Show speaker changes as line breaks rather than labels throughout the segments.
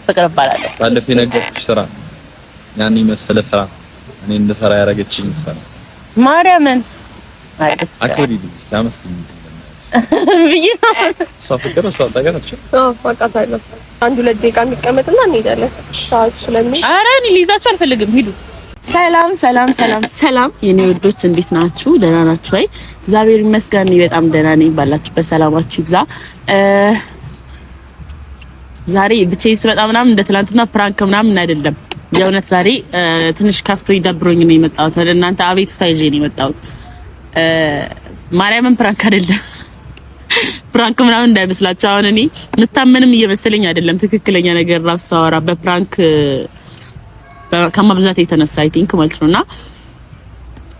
ፍቅር ባላለ
ባለፈ ነገርኩሽ ስራ ያኔ መሰለ ስራ እኔ እንደሰራ ያረጋችኝ ስራ
ማርያምን አይደስ
አክብሪ ልጅ ታመስግኝ
ብዬ
ሰው ፍቅር ሰው ታገናች
አውቃታለሁ። አንድ ሁለት ደቂቃ እንቀመጥና እንሄዳለን። ሰዓት ስለምን
ኧረ እኔ ልይዛችሁ አልፈልግም። ሂዱ። ሰላም ሰላም ሰላም ሰላም የኔ ወዶች እንዴት ናችሁ? ደህና ናችሁ ወይ? እግዚአብሔር ይመስገን በጣም ደህና ነኝ። ባላችሁበት ሰላማችሁ ይብዛ። ዛሬ ብቻዬን ስመጣ ምናምን እንደ ትናንትና ፕራንክ ምናምን አይደለም። የእውነት ዛሬ ትንሽ ከፍቶ ይደብሮኝ ነው የመጣሁት። ወደ እናንተ አቤቱታ ይዤ ነው የመጣሁት። ማርያምን ፕራንክ አይደለም። ፕራንክ ምናምን እንዳይመስላችሁ። አሁን እኔ ምታመንም እየመሰለኝ አይደለም። ትክክለኛ ነገር ራሱ ሳወራ በፕራንክ ከማብዛት የተነሳ አይ ቲንክ ማለት ነውና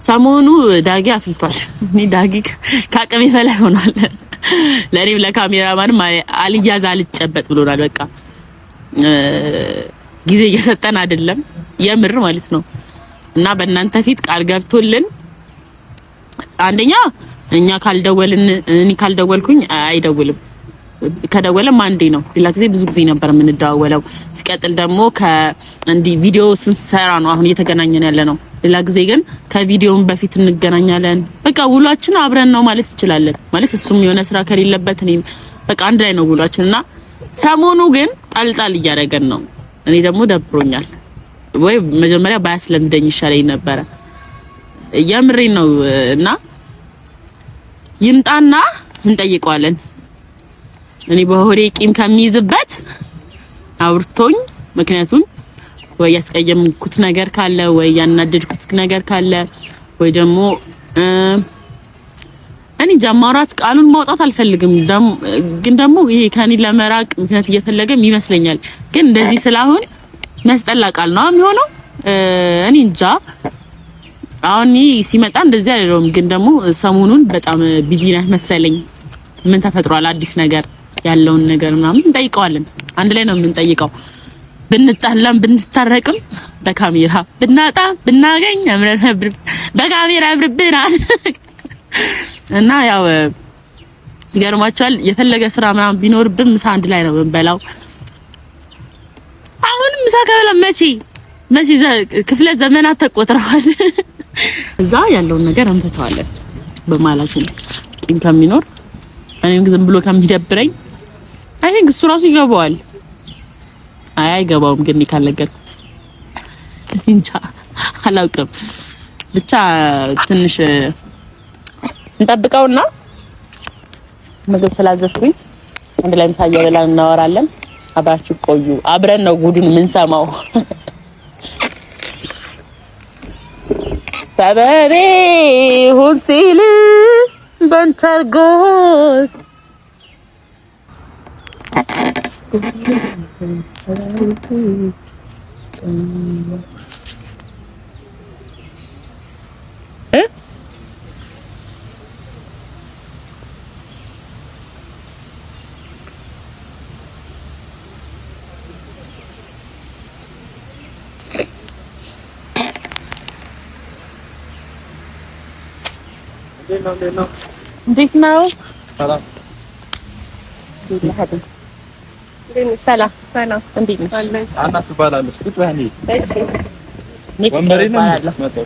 ሰሞኑ ዳጊ አፍልቷል። እኔ ዳጊ ከአቅሜ በላይ ሆኗል። ለኔም ለካሜራማንም አልያዝ አልጨበጥ ብሎናል። በቃ ጊዜ እየሰጠን አይደለም የምር ማለት ነው። እና በእናንተ ፊት ቃል ገብቶልን አንደኛ እኛ ካልደወልን እኔ ካልደወልኩኝ አይደውልም። ከደወለም አንዴ ነው። ሌላ ጊዜ ብዙ ጊዜ ነበር የምንደዋወለው። ሲቀጥል ደግሞ ከእንዲ ቪዲዮ ስንሰራ ነው አሁን እየተገናኘን ያለ ነው። ሌላ ጊዜ ግን ከቪዲዮም በፊት እንገናኛለን። በቃ ውሏችን አብረን ነው ማለት እንችላለን። ማለት እሱም የሆነ ስራ ከሌለበት እኔም በቃ አንድ ላይ ነው ውሏችንና ሰሞኑ ግን ጣልጣል እያደረገን ነው። እኔ ደግሞ ደብሮኛል። ወይ መጀመሪያ ባያስለምደኝ ይሻለኝ ነበረ። የምሬን ነው እና ይምጣና እንጠይቀዋለን። እኔ በሆዴ ቂም ከሚይዝበት አውርቶኝ ምክንያቱም ወይ ያስቀየምኩት ነገር ካለ ወይ ያናደድኩት ነገር ካለ ወይ ደግሞ እኔ ጀማራት ቃሉን ማውጣት አልፈልግም። ግን ደግሞ ይሄ ከኔ ለመራቅ ምክንያት እየፈለገም ይመስለኛል። ግን እንደዚህ ስላሁን መስጠላ ቃል ነው የሚሆነው። እኔ እንጃ አሁን ሲመጣ እንደዚህ አይደለም። ግን ደግሞ ሰሞኑን በጣም ቢዚ ነህ መሰለኝ። ምን ተፈጥሯል? አዲስ ነገር ያለውን ነገር ምናምን እንጠይቀዋለን። አንድ ላይ ነው የምንጠይቀው። ብንጣላም ብንታረቅም በካሜራ ብናጣ ብናገኝ አምረን በካሜራ አብርብናል እና ያው ይገርማችኋል። የፈለገ ስራ ምናምን ቢኖርብን ምሳ አንድ ላይ ነው የምንበላው። አሁን ምሳ ከበላ መቼ ክፍለ ዘመናት ተቆጥረዋል። እዛ ያለውን ነገር እንፈታዋለን በማላችን ቂም ከሚኖር እኔም ዝም ብሎ ከሚደብረኝ አይ ቲንክ እሱ ራሱ ይገባዋል። አይገባውም ግን ካልነገርኩት እንጃ አላውቅም። ብቻ ትንሽ እንጠብቀውና ምግብ ስላዘዝኩኝ አንድ ላይ ምሳ እየበላን እናወራለን። አብራችሁ ቆዩ። አብረን ነው ጉዱን የምንሰማው። ሰበቤ ሁን ሲል በንተርጎት እንዴት ነው? ሰላም ሰላም ሰላም። እንዴት ነሽ?
አና ትባላለች። ቁጭ በይ።
እሺ
ወንበሬ ነው የምትመጣው።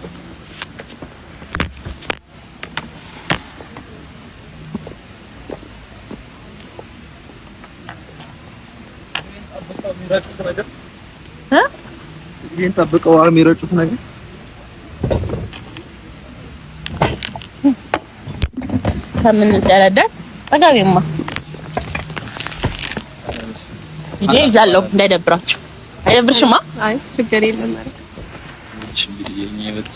ይሄን ጠብቀው የሚረጩት ነገር
ከምን ደረደ ጠጋቢማ ይጃለው እንዳይደብራችሁ። አይደብርሽማ?
አይ ችግር የለም ማለት
እሺ። እንግዲህ የኛ ቤት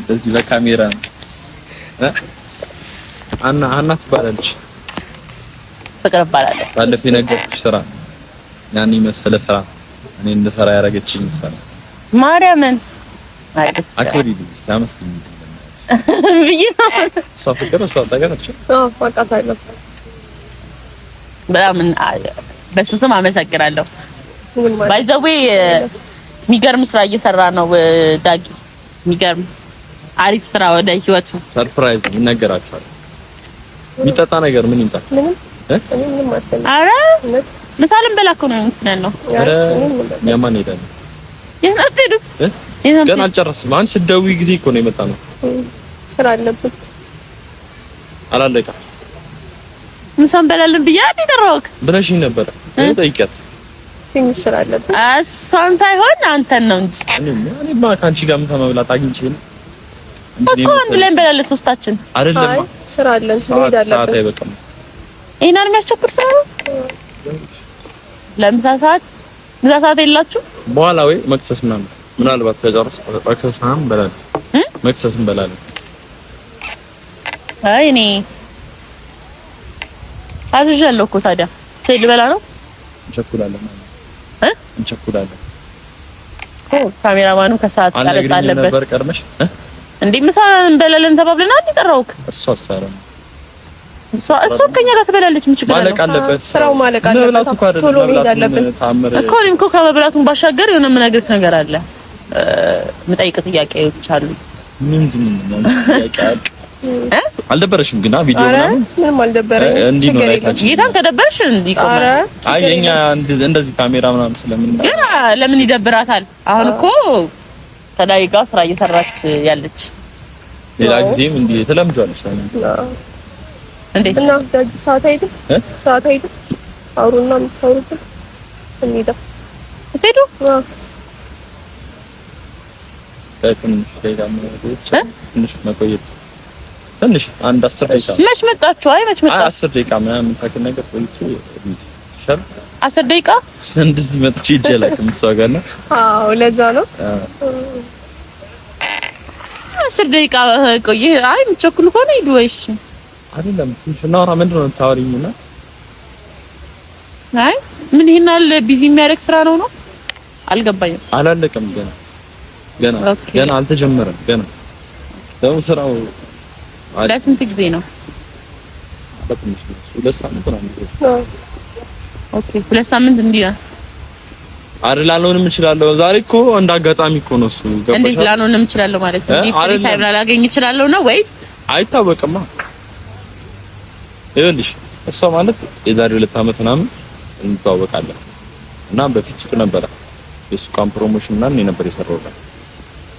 በዚህ በካሜራ አና ትባላለች።
ፍቅር ባላለ
ባለፈ ነገርኩሽ ስራ ያኔ መሰለ ስራ እኔ እንደሰራ ያረጋችኝ ስራ ማርያምን
አይደስ
አክብሪ ልጅ ታመስግኝ
ብዬ ነው።
ሰው ፍቅር ሰው ታገናች
አውቃታለሁ።
በጣም በሱ ስም አመሰግናለሁ። ባይ ዘ ዌይ የሚገርም ስራ እየሰራ ነው ዳጊ። የሚገርም አሪፍ ስራ ወደ ህይወቱ
ሰርፕራይዝ ይነገራችኋል። የሚጠጣ ነገር ምን ይምጣ?
ምንም አትፈልግ።
ኧረ ምሳሌም በላከው ነው እንትን ያለው።
ኧረ የማን ሄዳለሁ
የናትሄዱት
ገና አልጨረስም። አንቺ ስትደውይ ጊዜ እኮ ነው የመጣ ነው።
ስራ አለብን።
አላለቀም።
ምሳን በላልን ብዬሽ ጠራሁት
ብለሽኝ ነበር። ጠይቂያት።
ትንሽ ስራ አለብን።
እሷን ሳይሆን አንተን ነው እንጂ
እኔማ ከአንቺ ጋር ምሳ መብላት አግኝቼ ነው
እኮ አንድ ላይ እንበላለን ሶስታችን።
አይደለም
ስራ አለን። እንሄዳለን።
ሰዓት አይበቃም።
ይሄን የሚያስቸኩል ስራ ነው። ለምሳ ሰዓት ምሳ ሰዓት የላችሁ?
በኋላ ወይ መክሰስ ምናልባት ከጨረስኩ መክሰስ እንበላለን። መክሰስ እንበላለን።
አይ እኔ አዝዣለሁ እኮ ታዲያ ሴት ልበላ ነው።
እንቸኩላለን እንቸኩላለን
እኮ ካሜራማኑ ከሰዓት ቀረጽ አለበት
ነበር ቀርመሽ
እንዴ ምሳ እንበላለን ተባብለናል። ይጠራውክ
እሷ አሳራ
እሷ ከኛ ጋር ትበላለች። ምን ችግር አለው?
ማለቅ አለበት
ስራው ማለቅ አለበት። ቶሎ መሄድ አለበት
እኮ
እኔም እኮ ከመብላቱን ባሻገር የሆነ የምነግርህ ነገር አለ። የምጠይቅ ጥያቄዎች አሉ።
ምንድን ነው ጥያቄ? አልደበረሽም? ግና ቪዲዮ
ምንም አልደበረኝ። ችግር የለም።
ጌታን ከደበረሽ እንዲቆም
አይ የኛ እንደዚህ ካሜራ ምናምን ስለምን
ግን ለምን ይደብራታል? አሁን እኮ ከላይ ጋር ስራ እየሰራች ያለች
ሌላ ጊዜም እንዲህ ተለምጇለች
እንዴ?
እና ሰዓት አይደል አውሩና የምታወሩት እንሂዳ
ትሄዱ
ትንሽ መቆየት ትንሽ አንድ 10 ደቂቃ
መች መጣችሁ? አይ መች መጣችሁ?
10 ደቂቃ ምናምን ታክል ነገር ቆይቼ ይሻል።
10 ደቂቃ
እንደዚህ መጥቼ ይጀላል ከምሳጋና
አዎ ለዛ ነው
10 ደቂቃ ቆይ። አይ የምትቸኩሉ ከሆነ ሂዱ። ወይሽ
አይደለም ትንሽ እናወራ። ምንድን ነው ታወሪኝና?
አይ ምን ይሄናል ቢዚ የሚያደርግ ስራ ነው አልገባኝም።
አላለቀም ገና አልተጀመረም። ገና ደግሞ ስራው
ለስንት ጊዜ ነው?
በትንሽ ነው 2 ሳምንት ነው።
ኦኬ 2 ሳምንት እንዲህ ነው
አይደል? ላልሆንም እችላለሁ። ዛሬ እኮ እንደ አጋጣሚ እኮ ነው እሱ ገባሽ?
እንዴት ላልሆንም እችላለሁ ማለት ነው? ፍሪ ታይም ላገኝ እችላለሁ ነው ወይስ
አይታወቅማ። ይኸውልሽ እሷ ማለት የዛሬ 2 አመት ምናምን እንተዋወቃለን እና በፊት ሱቅ ነበራት። የሱቃን ፕሮሞሽን ምናምን ነበር የሰራሁላት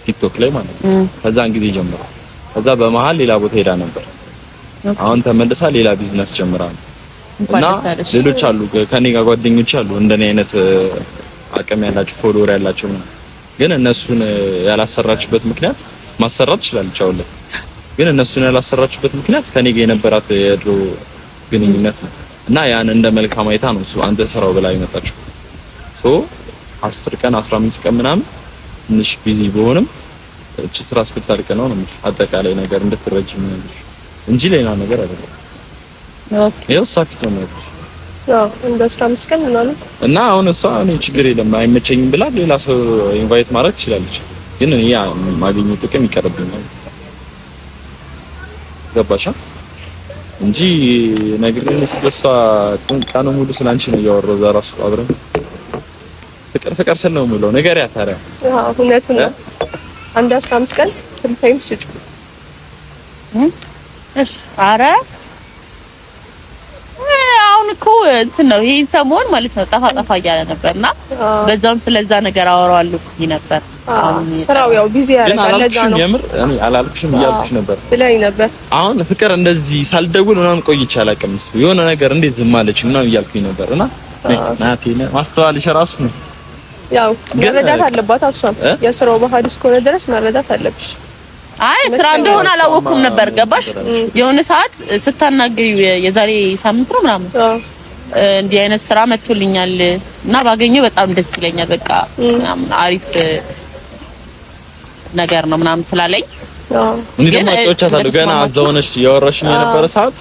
ቲክቶክ ላይ ማለት ነው። ከዛን ጊዜ ጀምሮ ከዛ በመሃል ሌላ ቦታ ሄዳ ነበር። አሁን ተመልሳ ሌላ ቢዝነስ ጀምራ ነው እና ሌሎች አሉ ከኔ ጋር ጓደኞች አሉ እንደኔ አይነት አቅም ያላቸው ፎሎወር ያላቸው ግን እነሱን ያላሰራችበት ምክንያት ማሰራት ትችላለች አሁን ላይ ግን እነሱን ያላሰራችበት ምክንያት ከኔ ጋር የነበራት የድሮ ግንኙነት ነው እና ያን እንደ መልካም አይታ ነው እሱ አንተ ስራው ብላ ይመጣችሁ 10 ቀን 15 ቀን ምናምን ትንሽ ቢዚ በሆነም እቺ ስራ እስክታልቅ ነው አጠቃላይ ነገር እንድትረጂ ነው እንጂ ሌላ ነገር አይደለም። ኦኬ ያው ሳፍቶ ነው
እንደ 15 ቀን ምናምን
እና አሁን እሷ እኔ ችግር የለም አይመቸኝም ብላ ሌላ ሰው ኢንቫይት ማድረግ ትችላለች። ግን እኔ ማግኘው ጥቅም ይቀርብኛል። ገባሻ? እንጂ ነግሬኝ ስለሷ ቀኑ ሙሉ ስላንቺ ነው ያወራው። ዛራሱ አብረን ፍቅር ስል ነው የምለው ነገር ያታረ
እውነቱን ነው። አንድ 15 ቀን ፍሪ ታይም ስጩ።
እሺ ኧረ አሁን እኮ እንትን ነው ይሄ ሰሞን ማለት ነው ጠፋ እያለ ነበርና በዛውም ስለዛ ነገር አወራዋለሁ ነበር።
ስራው ያው ቢዚ ያደርጋል። ለዛ ነው
የምር እኔ አላልኩሽም እያልኩሽ ነበር
ብላኝ ነበር።
አሁን ፍቅር እንደዚህ ሳልደውል ምናምን ቆይቼ አላውቅም። እሱ የሆነ ነገር እንዴት ዝም አለች ምናምን እያልኩኝ ነበርና ናቲና ማስተዋልሽ ራሱ ነው
ያው መረዳት አለባት። እሷም የስራው ባህሪ እስከሆነ ድረስ መረዳት አለብሽ።
አይ ስራ እንደሆነ አላወኩም ነበር። ገባሽ? የሆነ ሰዓት ስታናግሪው የዛሬ ሳምንት ነው ምናምን እንዲህ አይነት ስራ መጥቶልኛል እና ባገኘው በጣም ደስ ይለኛል በቃ ምናምን አሪፍ ነገር ነው ምናምን ስላለኝ
እኔ ደግሞ አጫውቻታለሁ። ገና እዛው ሆነሽ ያወራሽኝ የነበረ ሰዓት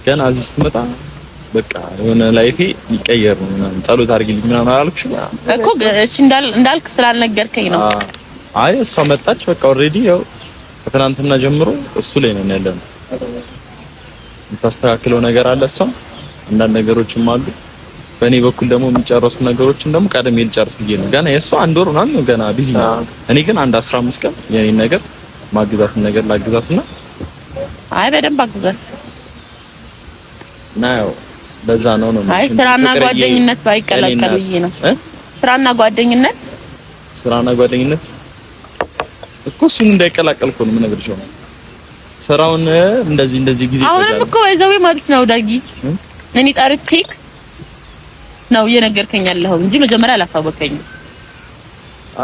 ገና እዚህ ስትመጣ በቃ የሆነ ላይፌ ይቀየር ነው ምናምን ጸሎት አድርጊልኝ ምናምን አላልኩሽም
እኮ? እሺ እንዳልክ ስላልነገርከኝ ነው።
አይ እሷ መጣች በቃ ኦሬዲ ያው ከትናንትና ጀምሮ እሱ ላይ ነን ያለነው። የምታስተካክለው ነገር አለ እሷ አንዳንድ ነገሮችም አሉ። በእኔ በኩል ደግሞ የሚጨርሱ ነገሮችን ደግሞ ቀደም ልጨርስ ብዬ ነው። ገና የእሷ 1 ወር ምናምን ገና ቢዚ ናት። እኔ ግን አንድ 15 ቀን የኔን ነገር ማግዛትን ነገር ላግዛትና
አይ በደንብ አግዛት
እና ያው ለዛ ነው
አይ ስራና ጓደኝነት ባይቀላቀል ብዬ ነው። ስራና ጓደኝነት
እኮ እሱን እንዳይቀላቀል እኮ ነው የምነግርሽ። ስራውን እንደዚህ ጊዜ
አሁንም እኮ ይዘው ማለት ነው ዳጊ እኔ ጠርቼክ ነው እየነገርከኝ ያለኸው እንጂ መጀመሪያ አላሳወቀኝም።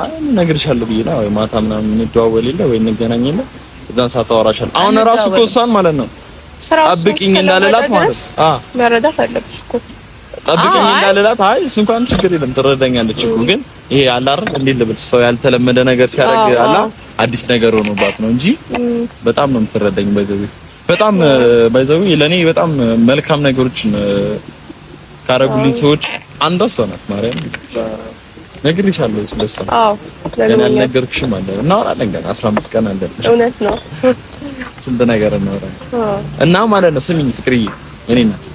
አይ እነግርሻለሁ ብዬ ነው ማታ ምናምን እንደዋወል የለ ወይ እንገናኝ የለ እዛን ሰዓት አወራሻለሁ። አሁን ራሱ እኮ እሷን ማለት ነው ጠብቂኝ እንዳልላት ማለት
መረዳት አለብሽ እኮ
ጠብቂኝ እንዳልላት። አይ እሱ እንኳን ችግር የለም ትረዳኛለች እኮ ግን ይሄ አለ አይደል እንዴት ልበልሽ ሰው ያልተለመደ ነገር ሲያደርግ አላ አዲስ ነገር ሆኖባት ነው እንጂ በጣም ነው የምትረዳኝ። በጣም ባይዘው ለኔ በጣም መልካም ነገሮችን ካረጉልኝ ሰዎች አንዷ እሷ ናት። ማርያም ነግሬሻለሁ ስለሷ።
አዎ
ገና አልነገርኩሽም አለ እናወራለን ገና 15 ቀን አለ።
እውነት ነው
ስንት ነገር እናወራለን እና ማለት ነው። ስሚኝ ፍቅርዬ እኔ ናት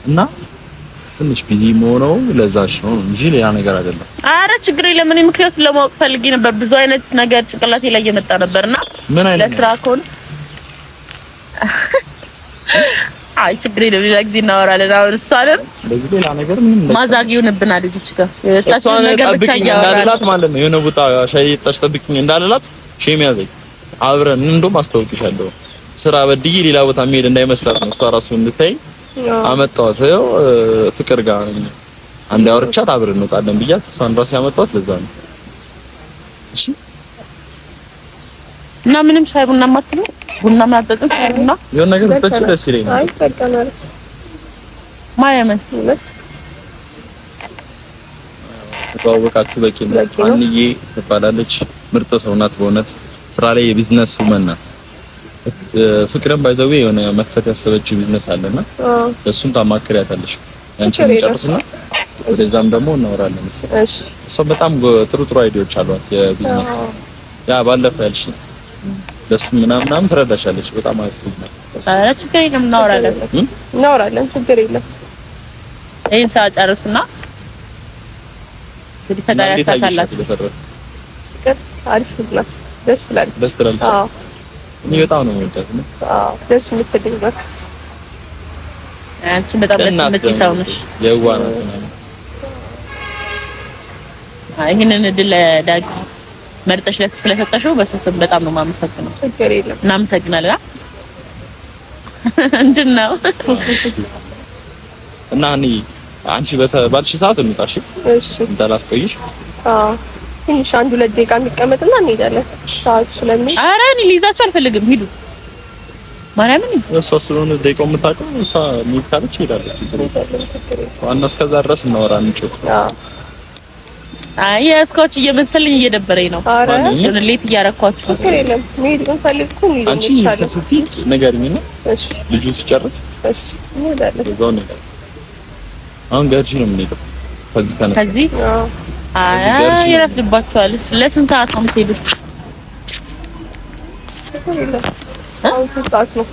እና ትንሽ ቢዚ መሆነው ለዛሽ ነው እንጂ ሌላ ነገር አይደለም።
አረ ችግር የለም። እኔ ምክንያቱም ለማወቅ ፈልጌ ነበር። ብዙ አይነት ነገር ጭንቅላቴ ላይ እየመጣ ነበርና ለስራ ከሆነ አይ ችግር የለም። ሌላ ጊዜ እናወራለን። አሁን እሷንም
ሌላ ነገር ምንም
ማዛግ ይሆንብናል እዚች ጋር የወጣችን ነገር ብቻ
እንዳልላት ማለት ነው። የሆነ ቦታ ሻይ ጠጣሽ ጠብቂኝ እንዳልላት ሼም ያዘኝ። አብረን እንደውም አስተዋውቅሻለሁ ስራ በድዬ ሌላ ቦታ መሄድ እንዳይመስላት ነው እሷ ራሱ እንድታይ አመጣኋት። ያው ፍቅር ጋር አንድ አውርቻት አብረን እንወጣለን ብያት እሷን ራሱ ያመጣኋት ለዛ ነው። እሺ
እና ምንም ሻይ ቡና ማጥሩ ቡና ማጠጥም ሻይ ቡና
የሆነ ነገር ብትች ደስ ይለኛል።
አይ ፈቀናል
ማየምን
እውነት
ተዋወቃችሁ በቂ ነው። አንዬ ትባላለች። ምርጥ ሰው ናት በእውነት ስራ ላይ የቢዝነስ ውመን ናት። ፍቅርን ባይዘው የሆነ መክፈት ያሰበችው ቢዝነስ አለና እሱን ታማክሪያታለሽ። አንቺን ጨርስና ወደዛም ደግሞ እናወራለን።
እሺ
እሷ በጣም ጥሩ አይዲያዎች አሏት የቢዝነስ ያ ባለፈው ያልሽ ለሱ ምናምን ትረዳሻለች። በጣም አሪፍ ናት።
አረ ችግር የለም እናወራለን ችግር የለም። ይሄን ሰዓት ጨርሱና እንግዲህ ተጋራ ያሳካላችሁ።
አሪፍ ናት። ደስ ትላለች። አዎ
እኔ በጣም ነው የምወዳት ነው።
አዎ ደስ የምትል ናት።
አንቺ በጣም ደስ የምትል ሰው ነሽ።
የዋህ ናት ነው።
ይሄንን እድል ዳጊ መርጠሽ ለሱ ስለሰጠሽው በሱ ስም በጣም ነው የማመሰግነው።
ችግር የለም
እናመሰግናለን። እንድነው
እና እኔ አንቺ ባልሽ ሰዓት እንውጣሽ።
እሺ
እንዳላስቆይሽ።
አዎ ትንሽ 1-2 ደቂቃ እንቀመጥና እንሄዳለን። ሰዓቱ ስለሚሄድ
ኧረ እኔ ልይዛችሁ አልፈልግም። ሂዱ ማርያምን
እሷ ስለሆነ ደቂቃው የምታውቀው እሷ የሚካለች ሄዳለች። ዋና እስከዛ ድረስ እናወራ እንጮት።
አይ እስኮች እየመሰለኝ እየደበረኝ ነው። አረ ሌት እያረኳችሁ ነው።
ችግር የለም መሄድ ብንፈልግ እኮ
አንቺ ስትይ ንገሪኝና
እሺ
ልጁ ሲጨርስ
እሺ እንሄዳለን።
እዛው እንሄዳለን። አሁን ገርጂ ነው የምንሄደው ከዚህ ተነሳ
ከዚህ አይ ይረፍድባችኋል። ለስንት ሰዓት ነው የምትሄዱት?
አሁን ስንት ሰዓት ነው?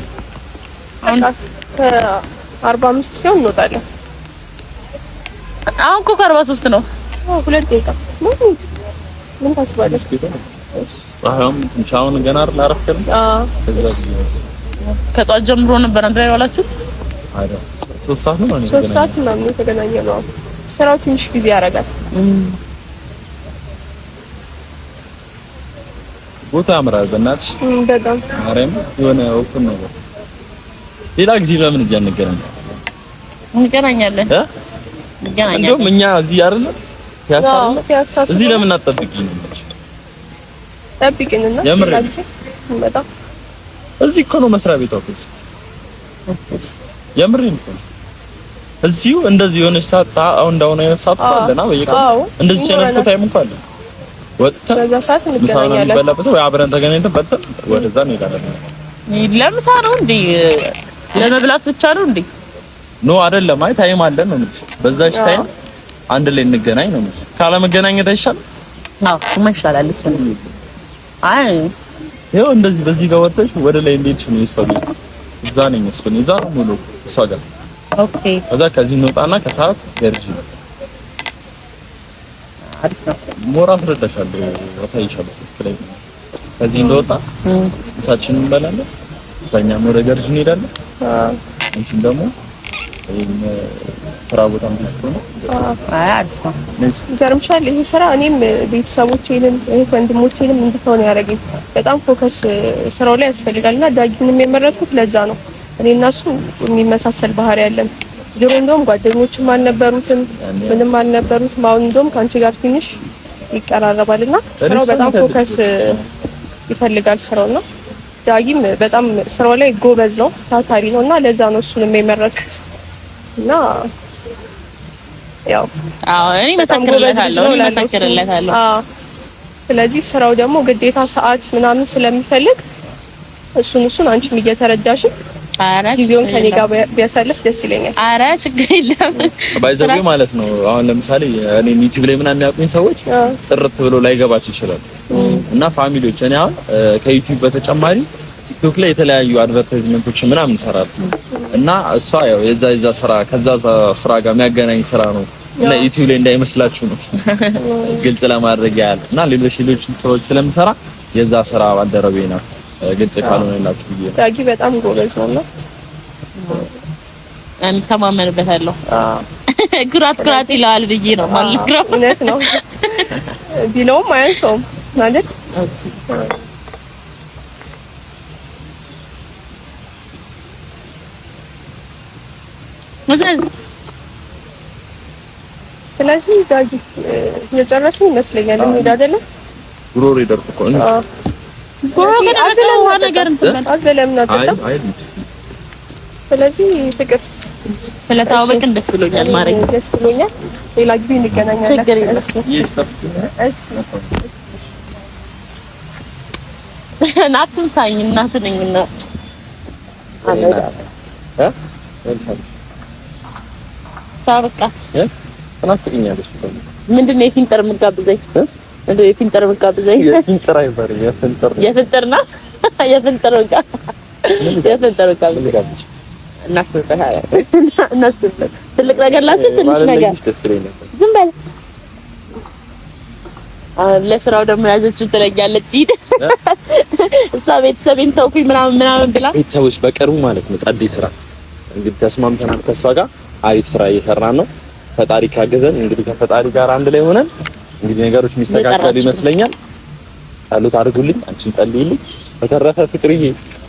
አሁን 45 ሲሆን እንወጣለን።
አሁን እኮ 43 ነው።
2 ደቂቃ ምን ታስባለሽ?
ፀሐዩም ትንሽ አሁን ገና አላረፈም። ከዛ
ከጧት ጀምሮ ነበር አንድ ላይ ዋላችሁ?
አይ 3 ሰዓት ነው ማለት ነው።
3 ሰዓት ምናምን የተገናኘነው። ስራው ትንሽ ጊዜ ያደርጋል።
ቦታ ያምራል በእናትሽ
በጣም
ማርያም የሆነ ኦፕን ነው። ሌላ ጊዜ ለምን እዚህ አንገናኝ?
እንገናኛለን
እንደውም እኛ እዚህ አይደለም ፒያሳ እዚህ ለምን አትጠብቂኝ?
ጠብቂኝና በጣም
እዚህ እኮ ነው መስሪያ ቤቷ እኮ የምሬን እኮ እዚሁ እንደዚህ የሆነች ሰዓት አሁን እንዳሁን አይነት ሰዓት እኮ አለና በየቀኑ እንደዚህ አይነት እኮ ታይም እኮ አለ። ወጥተን
በዛ ሰዓት እንገናኛለን።
በላበሰ ወይ አብረን ተገናኝተን በልተን ወደዛ እንሄዳለን።
ለምሳ ነው እንዴ? ለመብላት ብቻ ነው እንዴ?
ኖ አይደለም። አይ ታይም አለን ነው እንጂ በዛች ታይም አንድ ላይ እንገናኝ ነው እንጂ ካለ መገናኘት አይሻልም?
አዎ ይሻላል። እሱ ነው። አይ
ይኸው እንደዚህ በዚህ ጋር ወጥተሽ ወደ ላይ እንዴት ነው ይሰው እዛ ነኝ እሱ ነው እዛ ነው ሙሉ እሷ ጋር
ኦኬ።
ከዛ ከዚህ እንወጣና ከሰዓት ገርጂ
አሪፍ ነው።
ሞራ አስረዳሻለሁ፣ አሳይሻለሁ። ስለዚህ ከዚህ እንደወጣ ምሳችንን እንበላለን፣ እዛኛም ወደ ገርጂ እንሄዳለን። አንቺም ደግሞ ስራ ቦታ ነው።
አይ አጥፋ
ይገርምሻል። ይሄ ስራ እኔም ቤተሰቦቼንም ወንድሞቼንም እንድትሆን ያደረገኝ በጣም ፎከስ ስራው ላይ ያስፈልጋልና ዳጊንም የመረጥኩት ለዛ ነው። እኔ እና እሱ የሚመሳሰል ባህሪ ያለን ድሮ እንደውም ጓደኞችም አልነበሩትም ምንም አልነበሩትም። አሁን እንደውም ከአንቺ ጋር ትንሽ ይቀራረባልና ስራው በጣም ፎከስ ይፈልጋል ስራውና ዳጊም በጣም ስራው ላይ ጎበዝ ነው፣ ታታሪ ነውና ለዛ ነው እሱንም የመረጥኩት እና ያው
እኔ መሰክርለታለሁ።
ስለዚህ ስራው ደግሞ ግዴታ ሰዓት ምናምን ስለሚፈልግ እሱን አንቺም እየተረዳሽ ጊዜውን ከኔ ጋር ቢያሳልፍ ደስ ይለኛል።
አረ ችግር የለም
ባይዘው ማለት ነው። አሁን ለምሳሌ እኔ ዩቲዩብ ላይ ምናምን የሚያውቁኝ ሰዎች ጥርት ብሎ ላይገባቸው ይችላል እና ፋሚሊዎች እኔ አሁን ከዩቲዩብ በተጨማሪ ቲክቶክ ላይ የተለያዩ አድቨርታይዝመንቶች ምናምን እንሰራለን እና እሷ ያው የዛ ስራ ከዛ ስራ ጋር የሚያገናኝ ስራ ነው እና ዩቲዩብ ላይ እንዳይመስላችሁ ነው ግልጽ ለማድረግ ያህል እና ሌሎች ሰዎች ስለምሰራ የዛ ስራ ባልደረቤ ነው ግልጽ ካልሆነላችሁ ብዬ
ዳጊ በጣም ጎበዝ ነው።
ተማመንበታለሁ። ኩራት ይላል ብዬ ነው ማለት ነው።
እውነት ነው ቢለውም አያንሰውም ማለት ስለዚህ ዳጊ የጨረስን ይመስለኛል። እንሂድ አይደለም
ጉሮሮ ይደርቅ እኮ ነው።
ስለዚህ ፍቅር
ስለታወቅን ደስ ብሎኛል። ማረኝ
ደስ ብሎኛል። ሌላ ጊዜ እንገናኛለን።
ችግር የለም። ናትምታኝ እናት ነኝና በቃ
ተናፍቀኛለሽ።
ምንድነው የፊንጠር የምትጋብዘኝ? የፊንጠር የምትጋብዘኝ? የፊንጠር ነው። የፊንጠር በቃ እናስብበት። ትልቅ ነገር ላስብ፣ ትንሽ ነገር ዝም በል። ለስራው ደግሞ ያዘችው ትለኛለች። ሂድ እሷ ቤተሰቤን ተውኩኝ ምናምን ብላ
ቤተሰቦች በቅርቡ ማለት ነው ጸደይ ስራ እንግዲህ ተስማምተናል። ከሷ ጋር አሪፍ ስራ እየሰራን ነው። ፈጣሪ ካገዘን እንግዲህ ከፈጣሪ ጋር አንድ ላይ ሆነን እንግዲህ ነገሮች የሚስተካከሉ ይመስለኛል። ጸሎት አድርጉልኝ፣ አንቺን ጸልይልኝ። በተረፈ ፍቅርዬ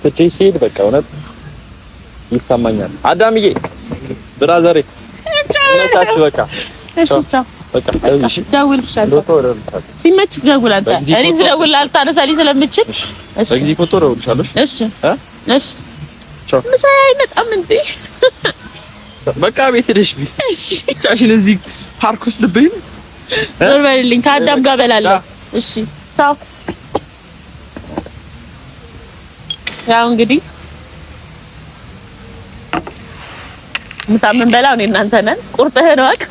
ትቼሽ ሲሄድ በቃ እውነት ይሰማኛል። አዳምዬ ብራዘሬ እቻችሁ በቃ
እሺ ቻው
በቃ እሺ
ደውልልሻለሁ። ሲመች ደውል አንተ። እኔ ስደውል አልታነሳልኝ ስለምችል እሺ
በጊዜ ፎቶ ደውልልሻለሁ።
እሺ እሺ ቻው። ምሳዬ አይመጣም እንዴ?
በቃ ቤት ሄደሽ ቢ እሺ ቻሽን እዚህ ፓርክ ውስጥ ልበይኝ።
ዞር በልልኝ፣ ከአዳም ጋር በላለሁ። እሺ ቻው። ያው እንግዲህ ምሳ ምን በላው እኔ እናንተ ነን። ቁርጥህን ወቅ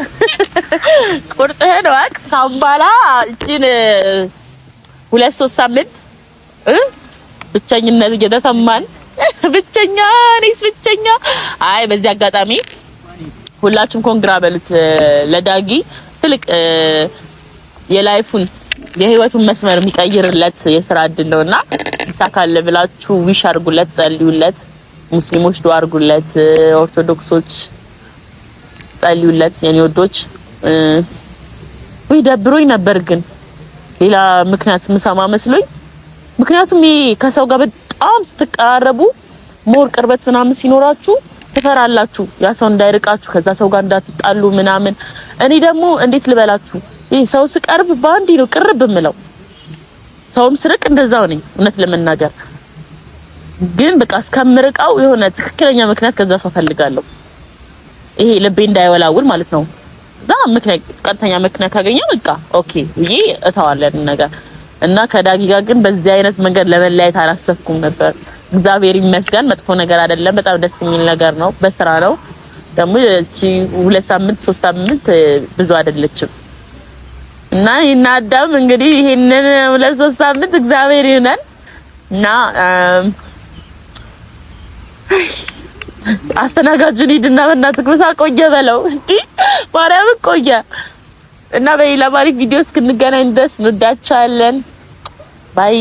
ካሁን በኋላ እቺን 2-3 ሳምንት ብቸኝነት እየተሰማን ብቸኛ አይ በዚህ አጋጣሚ ሁላችሁም ኮንግራ በሉት ለዳጊ ትልቅ የህይወቱን መስመር የሚቀይርለት የስራ እድል ነውና ይሳካል ብላችሁ ዊሽ አድርጉለት፣ ጸልዩለት። ሙስሊሞች ዱአ አድርጉለት፣ ኦርቶዶክሶች ጸልዩለት። የኔ ወዶች ወይ ደብሮኝ ነበር ግን ሌላ ምክንያት ምሰማ መስሎኝ። ምክንያቱም ይሄ ከሰው ጋር በጣም ስትቀራረቡ ሞር ቅርበት ምናምን ሲኖራችሁ ትፈራላችሁ፣ ያ ሰው እንዳይርቃችሁ፣ ከዛ ሰው ጋር እንዳትጣሉ ምናምን። እኔ ደግሞ እንዴት ልበላችሁ ይሄ ሰው ስቀርብ ባንዲ ነው ቅርብ የምለው፣ ሰውም ስርቅ እንደዛው ነኝ እውነት ለመናገር። ግን በቃ እስከምርቃው የሆነ ትክክለኛ ምክንያት ከዛ ሰው ፈልጋለሁ፣ ይሄ ልቤ እንዳይወላውል ማለት ነው። ዛ ምክንያት ቀጥተኛ ምክንያት ካገኘ በቃ ኦኬ ይሄ እተዋለን ነገር እና ከዳጊ ጋር ግን በዚህ አይነት መንገድ ለመለያየት አላሰብኩም ነበር። እግዚአብሔር ይመስገን መጥፎ ነገር አይደለም፣ በጣም ደስ የሚል ነገር ነው። በስራ ነው ደግሞ እቺ 2 ሳምንት 3 ሳምንት ብዙ አይደለችም እና አዳም እንግዲህ ይሄንን 2-3 ሳምንት እግዚአብሔር ይሁነን እና አስተናጋጁን ሂድና በእናትህ ምሳ ቆየ በለው እንዴ ማርያም ቆየ። እና በሌላ ባሪክ ቪዲዮ እስክንገናኝ ድረስ እንወዳችኋለን። ባይ